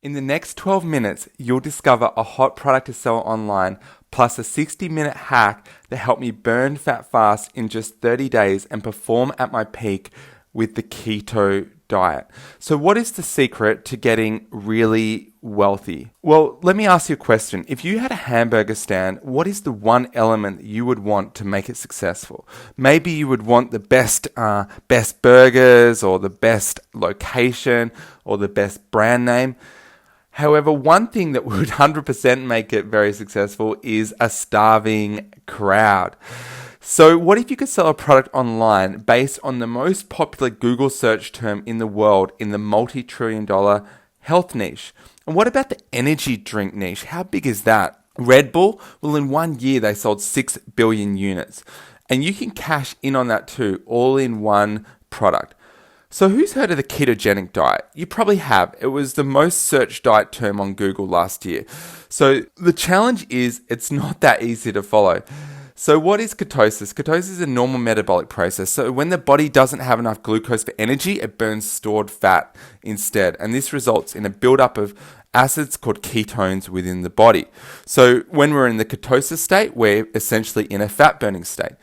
In the next 12 minutes, you'll discover a hot product to sell online, plus a 60-minute hack that helped me burn fat fast in just 30 days and perform at my peak with the keto diet. So what is the secret to getting really wealthy? Well, let me ask you a question. If you had a hamburger stand, what is the one element that you would want to make it successful? Maybe you would want the best burgers, or the best location, or the best brand name. However, one thing that would 100% make it very successful is a starving crowd. So what if you could sell a product online based on the most popular Google search term in the world in the multi-trillion-dollar health niche? And what about the energy drink niche? How big is that? Red Bull? Well, in 1 year, they sold 6 billion units. And you can cash in on that too, all in one product. So who's heard of the ketogenic diet? You probably have. It was the most searched diet term on Google last year. So the challenge is it's not that easy to follow. So what is ketosis? Ketosis is a normal metabolic process. So when the body doesn't have enough glucose for energy, it burns stored fat instead. And this results in a buildup of acids called ketones within the body. So when we're in the ketosis state, we're essentially in a fat burning state.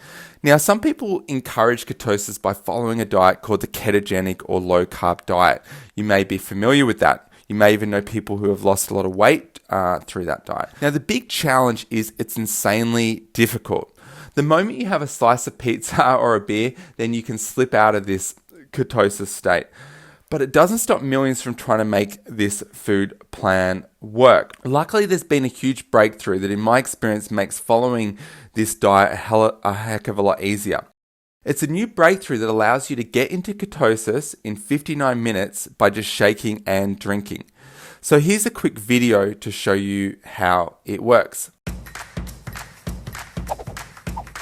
Now, some people encourage ketosis by following a diet called the ketogenic or low carb diet. You may be familiar with that. You may even know people who have lost a lot of weight through that diet. Now, the big challenge is it's insanely difficult. The moment you have a slice of pizza or a beer, then you can slip out of this ketosis state. But it doesn't stop millions from trying to make this food plan work. Luckily, there's been a huge breakthrough that in my experience makes following this diet a heck of a lot easier. It's a new breakthrough that allows you to get into ketosis in 59 minutes by just shaking and drinking. So here's a quick video to show you how it works.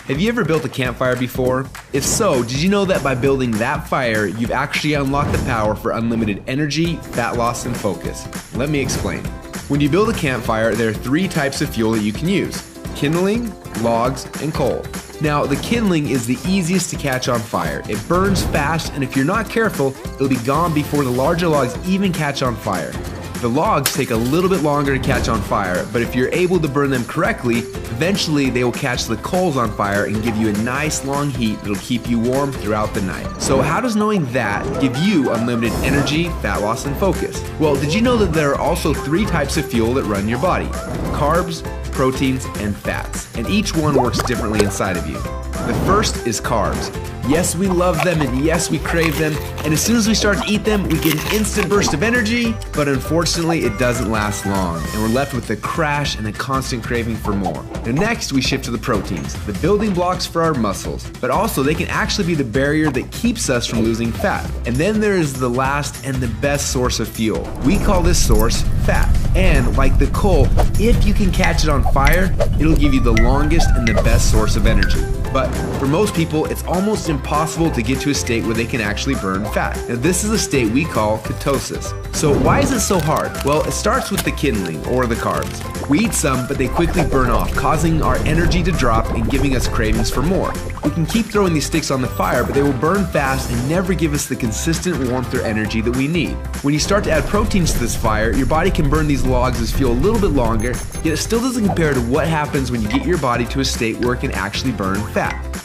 Have you ever built a campfire before? If so, did you know that by building that fire, you've actually unlocked the power for unlimited energy, fat loss, and focus? Let me explain. When you build a campfire, there are 3 types of fuel that you can use: kindling, logs, and coal. Now, the kindling is the easiest to catch on fire. It burns fast, and if you're not careful, it'll be gone before the larger logs even catch on fire. The logs take a little bit longer to catch on fire, but if you're able to burn them correctly, eventually they will catch the coals on fire and give you a nice long heat that'll keep you warm throughout the night. So how does knowing that give you unlimited energy, fat loss, and focus? Well, did you know that there are also 3 types of fuel that run your body? Carbs, proteins, and fats. And each one works differently inside of you. The first is carbs. Yes, we love them, and yes, we crave them, and as soon as we start to eat them, we get an instant burst of energy, but unfortunately, it doesn't last long, and we're left with a crash and a constant craving for more. And next, we shift to the proteins, the building blocks for our muscles, but also they can actually be the barrier that keeps us from losing fat. And then there is the last and the best source of fuel. We call this source fat. And like the coal, if you can catch it on fire, it'll give you the longest and the best source of energy. But for most people, it's almost impossible to get to a state where they can actually burn fat. Now, this is a state we call ketosis. So why is it so hard? Well, it starts with the kindling, or the carbs. We eat some, but they quickly burn off, causing our energy to drop and giving us cravings for more. We can keep throwing these sticks on the fire, but they will burn fast and never give us the consistent warmth or energy that we need. When you start to add proteins to this fire, your body can burn these logs as fuel a little bit longer, yet it still doesn't compare to what happens when you get your body to a state where it can actually burn fat.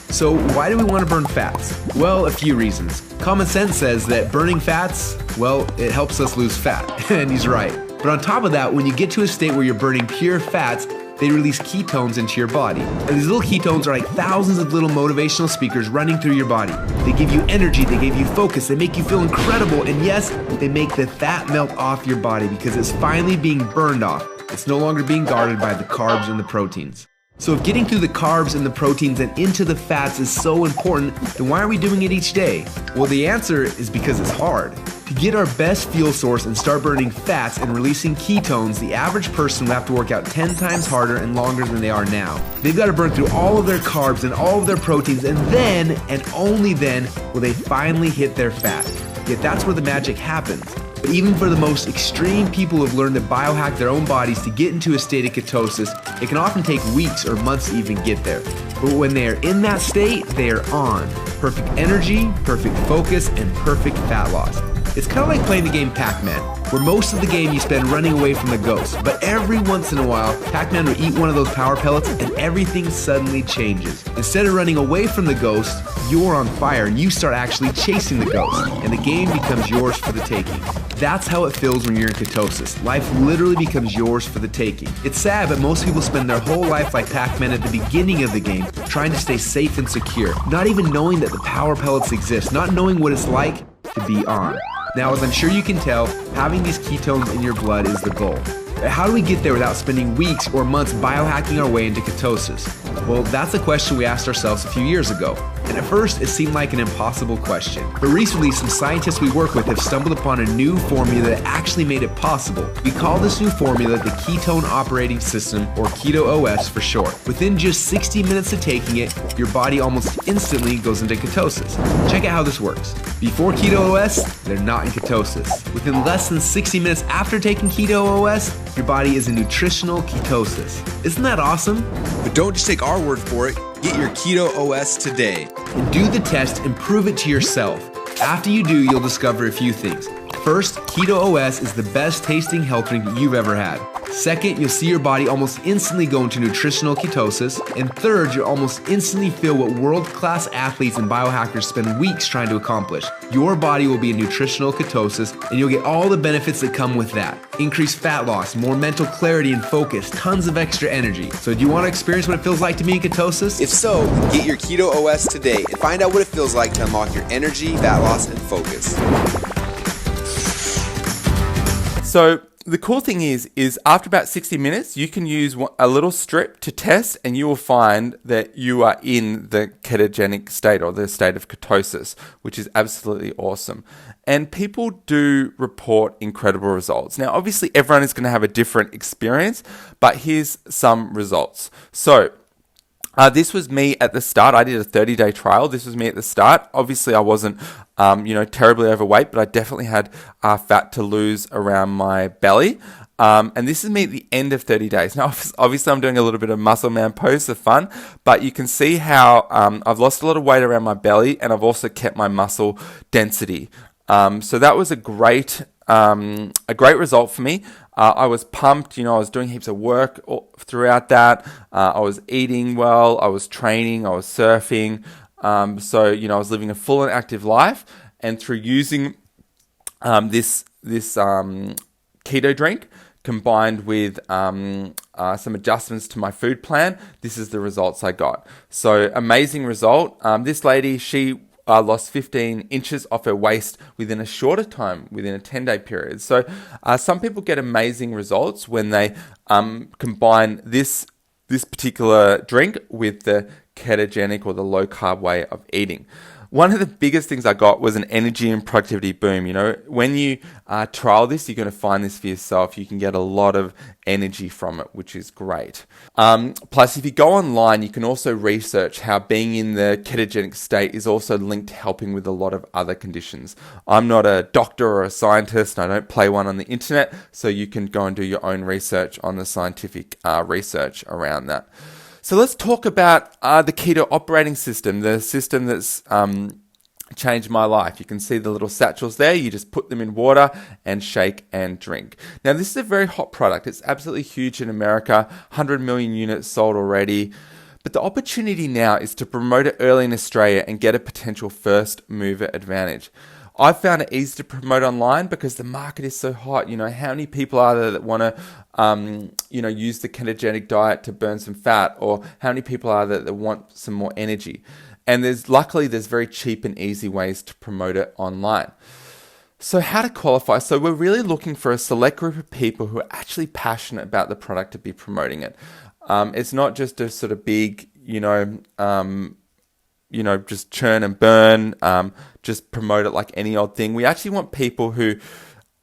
So why do we want to burn fats? Well, a few reasons. Common sense says that burning fats, well, it helps us lose fat, and he's right. But on top of that, when you get to a state where you're burning pure fats, they release ketones into your body. And these little ketones are like thousands of little motivational speakers running through your body. They give you energy, they give you focus, they make you feel incredible, and yes, they make the fat melt off your body because it's finally being burned off. It's no longer being guarded by the carbs and the proteins. So if getting through the carbs and the proteins and into the fats is so important, then why are we doing it each day? Well, the answer is because it's hard. To get our best fuel source and start burning fats and releasing ketones, the average person will have to work out 10 times harder and longer than they are now. They've got to burn through all of their carbs and all of their proteins, and then, and only then, will they finally hit their fat. Yet that's where the magic happens. But even for the most extreme people who have learned to biohack their own bodies to get into a state of ketosis, it can often take weeks or months to even get there. But when they are in that state, they are on. Perfect energy, perfect focus, and perfect fat loss. It's kind of like playing the game Pac-Man, where most of the game you spend running away from the ghost. But every once in a while, Pac-Man will eat one of those power pellets and everything suddenly changes. Instead of running away from the ghost, you're on fire and you start actually chasing the ghost. And the game becomes yours for the taking. That's how it feels when you're in ketosis. Life literally becomes yours for the taking. It's sad, but most people spend their whole life like Pac-Man at the beginning of the game, trying to stay safe and secure, not even knowing that the power pellets exist, not knowing what it's like to be on. Now, as I'm sure you can tell, having these ketones in your blood is the goal. How do we get there without spending weeks or months biohacking our way into ketosis? Well, that's a question we asked ourselves a few years ago. And at first, it seemed like an impossible question. But recently, some scientists we work with have stumbled upon a new formula that actually made it possible. We call this new formula the Ketone Operating System, or Keto OS for short. Within just 60 minutes of taking it, your body almost instantly goes into ketosis. Check out how this works. Before Keto OS, they're not in ketosis. Within less than 60 minutes after taking Keto OS, your body is in nutritional ketosis. Isn't that awesome? But don't just take our word for it. Get your Keto OS today. And do the test and prove it to yourself. After you do, you'll discover a few things. First, Keto OS is the best tasting health drink that you've ever had. Second, you'll see your body almost instantly go into nutritional ketosis. And third, you'll almost instantly feel what world-class athletes and biohackers spend weeks trying to accomplish. Your body will be in nutritional ketosis, and you'll get all the benefits that come with that. Increased fat loss, more mental clarity and focus, tons of extra energy. So do you want to experience what it feels like to be in ketosis? If so, get your Keto OS today and find out what it feels like to unlock your energy, fat loss, and focus. So the cool thing is after about 60 minutes, you can use a little strip to test and you will find that you are in the ketogenic state or the state of ketosis, which is absolutely awesome. And people do report incredible results. Now, obviously, everyone is going to have a different experience, but here's some results. So, this was me at the start. I did a 30-day trial. This was me at the start. Obviously, I wasn't, terribly overweight, but I definitely had fat to lose around my belly. And this is me at the end of 30 days. Now, obviously, I'm doing a little bit of muscle man pose for fun, but you can see how I've lost a lot of weight around my belly, and I've also kept my muscle density. So that was a great result for me. I was pumped, I was doing heaps of work throughout that. I was eating well, I was training, I was surfing. So I was living a full and active life. And through using this keto drink combined with some adjustments to my food plan, this is the results I got. So amazing result. This lady, she lost 15 inches off her waist within a shorter time, within a 10-day period. So some people get amazing results when they combine this particular drink with the ketogenic or the low-carb way of eating. One of the biggest things I got was an energy and productivity boom. When you trial this, you're going to find this for yourself. You can get a lot of energy from it, which is great. Plus, if you go online, you can also research how being in the ketogenic state is also linked to helping with a lot of other conditions. I'm not a doctor or a scientist, and I don't play one on the internet, so you can go and do your own research on the scientific research around that. So let's talk about the keto operating system, the system that's changed my life. You can see the little satchels there. You just put them in water and shake and drink. Now, this is a very hot product. It's absolutely huge in America, 100 million units sold already. But the opportunity now is to promote it early in Australia and get a potential first mover advantage. I found it easy to promote online because the market is so hot. How many people are there that want to, use the ketogenic diet to burn some fat, or how many people are there that want some more energy? And luckily there's very cheap and easy ways to promote it online. So how to qualify? So we're really looking for a select group of people who are actually passionate about the product to be promoting it. It's not just a sort of big, just churn and burn, just promote it like any old thing. We actually want people who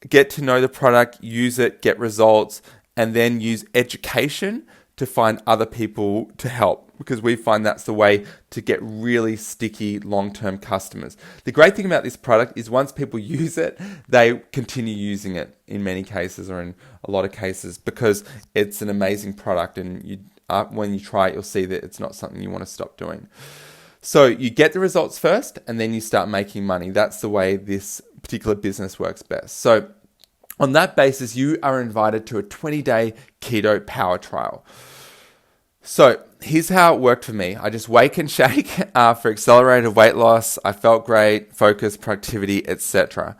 get to know the product, use it, get results, and then use education to find other people to help, because we find that's the way to get really sticky long-term customers. The great thing about this product is once people use it, they continue using it in many cases, or in a lot of cases, because it's an amazing product, and when you try it, you'll see that it's not something you want to stop doing. So you get the results first, and then you start making money. That's the way this particular business works best. So on that basis, you are invited to a 20-day keto power trial. So here's how it worked for me. I just wake and shake for accelerated weight loss. I felt great, focus, productivity, etc.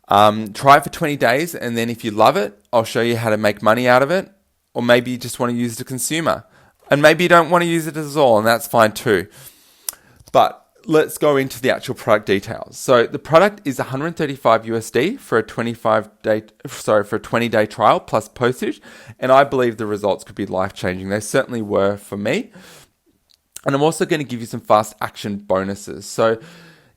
Try it for 20 days, and then if you love it, I'll show you how to make money out of it. Or maybe you just want to use it as a consumer. And maybe you don't want to use it as all, and that's fine too. But let's go into the actual product details. So the product is $135 USD for a 20-day trial plus postage, and I believe the results could be life-changing. They certainly were for me. And I'm also going to give you some fast action bonuses. So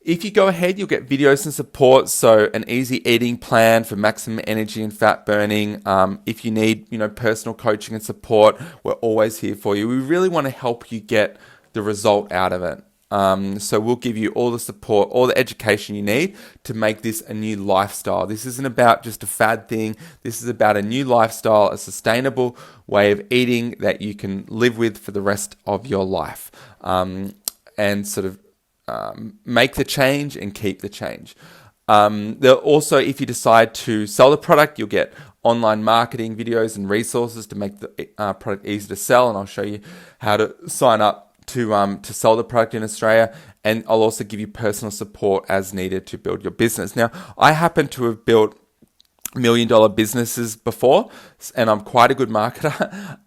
if you go ahead, you'll get videos and support. So an easy eating plan for maximum energy and fat burning. If you need, personal coaching and support, we're always here for you. We really want to help you get the result out of it. So we'll give you all the support, all the education you need to make this a new lifestyle. This isn't about just a fad thing. This is about a new lifestyle, a sustainable way of eating that you can live with for the rest of your life, and sort of make the change and keep the change. Also, if you decide to sell the product, you'll get online marketing videos and resources to make the product easy to sell, and I'll show you how to sign up to sell the product in Australia, and I'll also give you personal support as needed to build your business. Now, I happen to have built $1 million businesses before, and I'm quite a good marketer.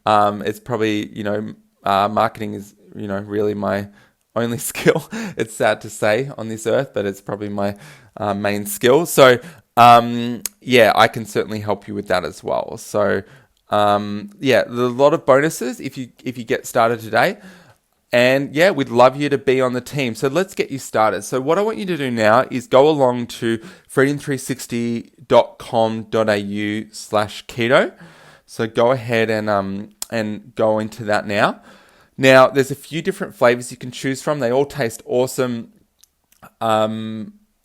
It's probably, marketing is, really my only skill. It's sad to say on this earth, but it's probably my main skill. So, I can certainly help you with that as well. So, there's a lot of bonuses if you get started today. And we'd love you to be on the team. So let's get you started. So what I want you to do now is go along to freedom360.com.au/keto. So go ahead and go into that now. Now, there's a few different flavors you can choose from. They all taste awesome. I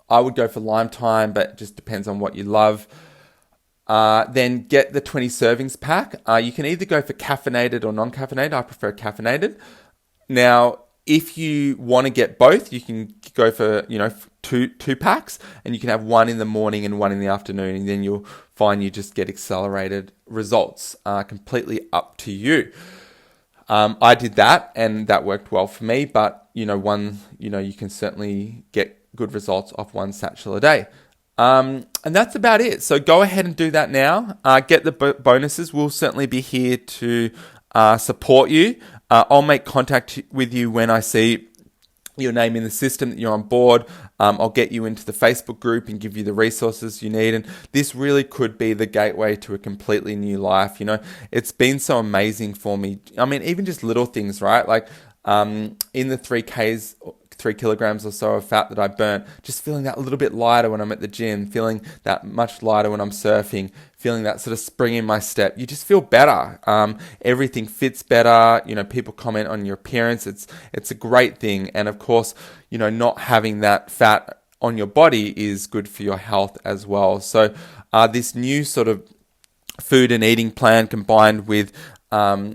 would go for lime thyme, but it just depends on what you love. Then get the 20 servings pack. You can either go for caffeinated or non-caffeinated. I prefer caffeinated. Now, if you want to get both, you can go for, two packs, and you can have one in the morning and one in the afternoon, and then you'll find you just get accelerated results. Completely up to you. I did that, and that worked well for me, but, you can certainly get good results off one satchel a day. And that's about it. So go ahead and do that now. Get the bonuses. We'll certainly be here to support you. I'll make contact with you when I see your name in the system that you're on board. I'll get you into the Facebook group and give you the resources you need. And this really could be the gateway to a completely new life. It's been so amazing for me. I mean, even just little things, right? Like in the 3 kilograms or so of fat that I burnt, just feeling that a little bit lighter when I'm at the gym, feeling that much lighter when I'm surfing, feeling that sort of spring in my step. You just feel better. Everything fits better. People comment on your appearance. It's a great thing. And of course, not having that fat on your body is good for your health as well. So this new sort of food and eating plan combined with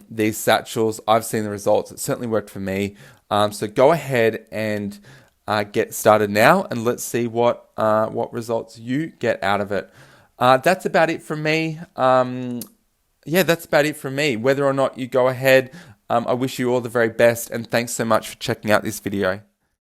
these satchels, I've seen the results. It certainly worked for me. So go ahead and get started now, and let's see what results you get out of it. That's about it from me. That's about it from me. Whether or not you go ahead, I wish you all the very best, and thanks so much for checking out this video.